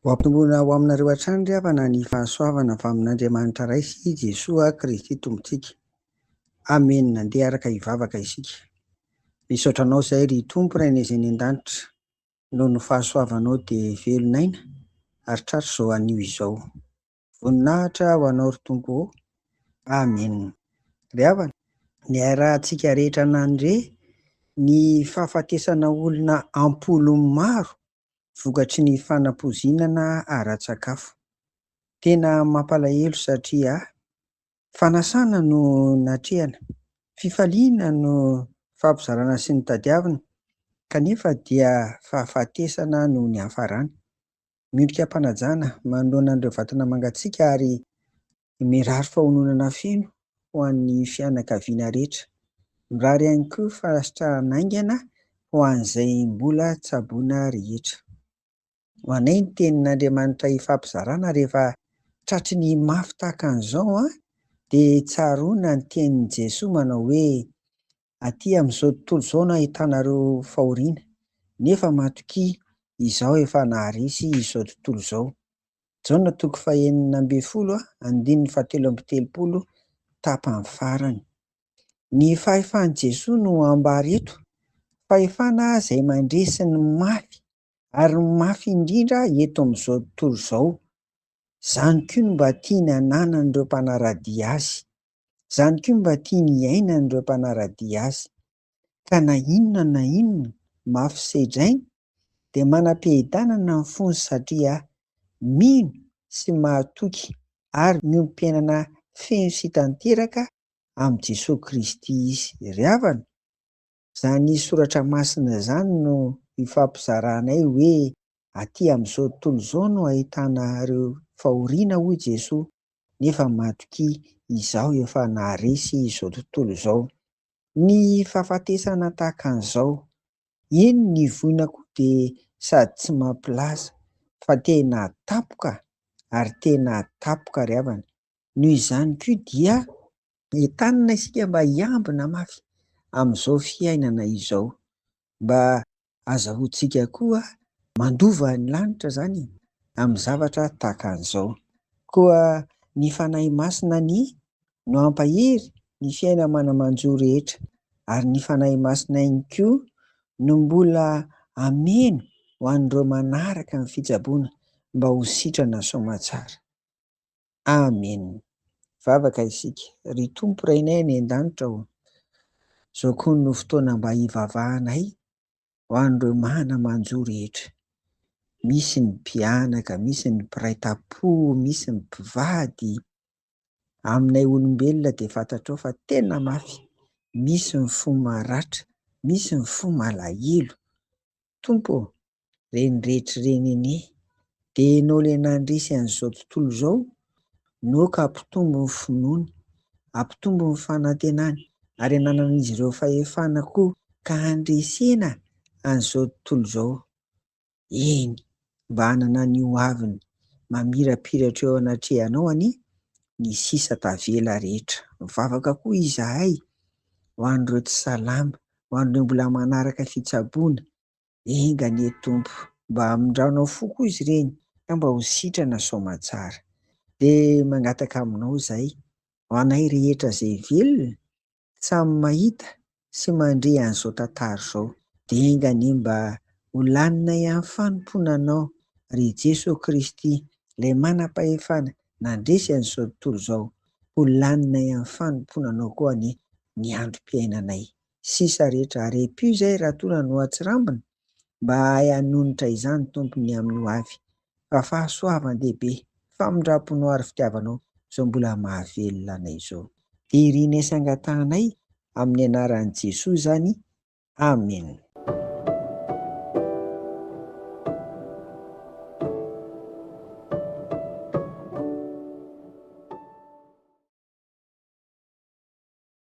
Ho ampitomboina ho aminareo hatrany ry havana ny fahasoavana avy amin'Andriamanitra iray sy Jesoa Kristy Tompontsika. Amen. Nandeha araka hivavaka isika. Misaotra anao izay ry Tompo Ray anay izay ny an-danitra, noho ny fahasoavanao dia velonaina ary tratra izao anio izao. Voninahitra ho anao ry Tompo. Amen. Ry havana, ny arahantsika rehetra nandre ny fahafatesana olona ampolo maro vokatry ny fanampozinana ara-tsakafo. Tena mampalahelo satria fanasana no natrehana, fifaliana no fampizarana sy ny tadiavina, kanefa dia fahafatesana no ny hafarana. Miondrika ampanajana manoloana an'ireo vatana mangatsiaka ary mirary fahononana feno ho an'ny fianakaviana rehetra. Mirary ihany koa fahasitrahana aingana ho an'izay mbola tsaboina rehetra. Ho anay ny tenin'Andriamanitra hifampizarana rehefa tratry ny mafy tahaka an'izao dia tsaroana ny tenin'i Jesoa manao hoe aty amin'izao tontolo izao no ahitanareo fahoriana, nefa matokia izaho efa naharesy izao tontolo izao. Jaona 9:17 tapany farany. Ny fahefan'i Jesoa no ambara eto, fahefana izay mandresy ny mafy ary mafy indrindra eto amin'izao tontolo izao. Izany koa no mba tiany hananan'ireo mpanaradia azy. Izany koa no mba tiany hiainan'ireo mpanaradia azy. Ka na inona mafy sedrainy dia manam-piadanana ny fony satria mino sy mahatoky ary miompy-piainana feno sy tanteraka amin'i Jesosy Kristy izy. Ry havana, izany soratra masina izany no ifampizaranay hoe aty amin'izao tontolo izao no ahitanareo fahoriana hoy Jesoa, nefa matokia izaho efa naharesy izao tontolo izao. Ny fahafatesana tahaka an'izao, eny ny voina koa dia sady tsy mampilaza fa tena tapoka ary tena tapoka ry havana. Noho izany koa dia entanina isika mba hiambina mafy amin'izao fiainana izao, mba azahoantsika koa mandova ny lanitra izany amin'ny zavatra tahaka an'izao. Koa ny fanahy masina no ampahery ny fiaina mana-manjo rehetra, ary ny fanahy masina ihany koa no mbola hameno ho an'ireo manaraka ny fitsaboana mba ho sitrana soamantsara. Amen. Vavaka isika. Ry Tompo Rainay any an-danitra izao koa no fotoana mba hivavahanay ho an'ireo mana-manjo rehetra. Misy ny mpianaka, misy ny mpiray tam-po, misy ny mpivady. Aminay olombelona dia fantatrao fa tena mafy. Misy ny fo maratra, misy ny fo malahelo. Tompo, reny rehetra reny anie dia ianao ilay nandresy an'izao tontolo izao, nao ka ampitombo ny finoana, ampitombo ny fanantenana ary hananan'izy ireo fahefana koa ka handresena an'izao tontolo izao. Eny, mba hanana ny hoaviny mamirapiratra eo anatrehanao anie ny sisa tavela rehetra. Mivavaka koa izahay ho an'ireo tsy salama, ho an'ireo mbola manaraka fitsaboana. Enga anie Tompo, mba amindranao fo koa izy ireny ka mba ho sitrana soamantsara. Dia mangataka aminao izahay ho anay rehetra izay velona, samy mahita sy mandre an'izao tantara izao. Dia enga anie mba ho laninay amin'ny fanomponanao ry Jesosy Kristy, ilay manam-pahefana nandresy an'izao tontolo izao. Ho laninay amin'ny fanomponanao koa anie ny androm-piainanay. Sisa rehetra harem-pio izay raha toa no atsirambina, mba hahay hanonitra izany Tompony amin'ny ho avy. Fa fahasoavan-dehibe, famindram-ponao ary fitiavanao izao mbola mahavelona anay izao. Dia iriny haingan-tanay amin'ny anaran'i Jesoa izany. Amen.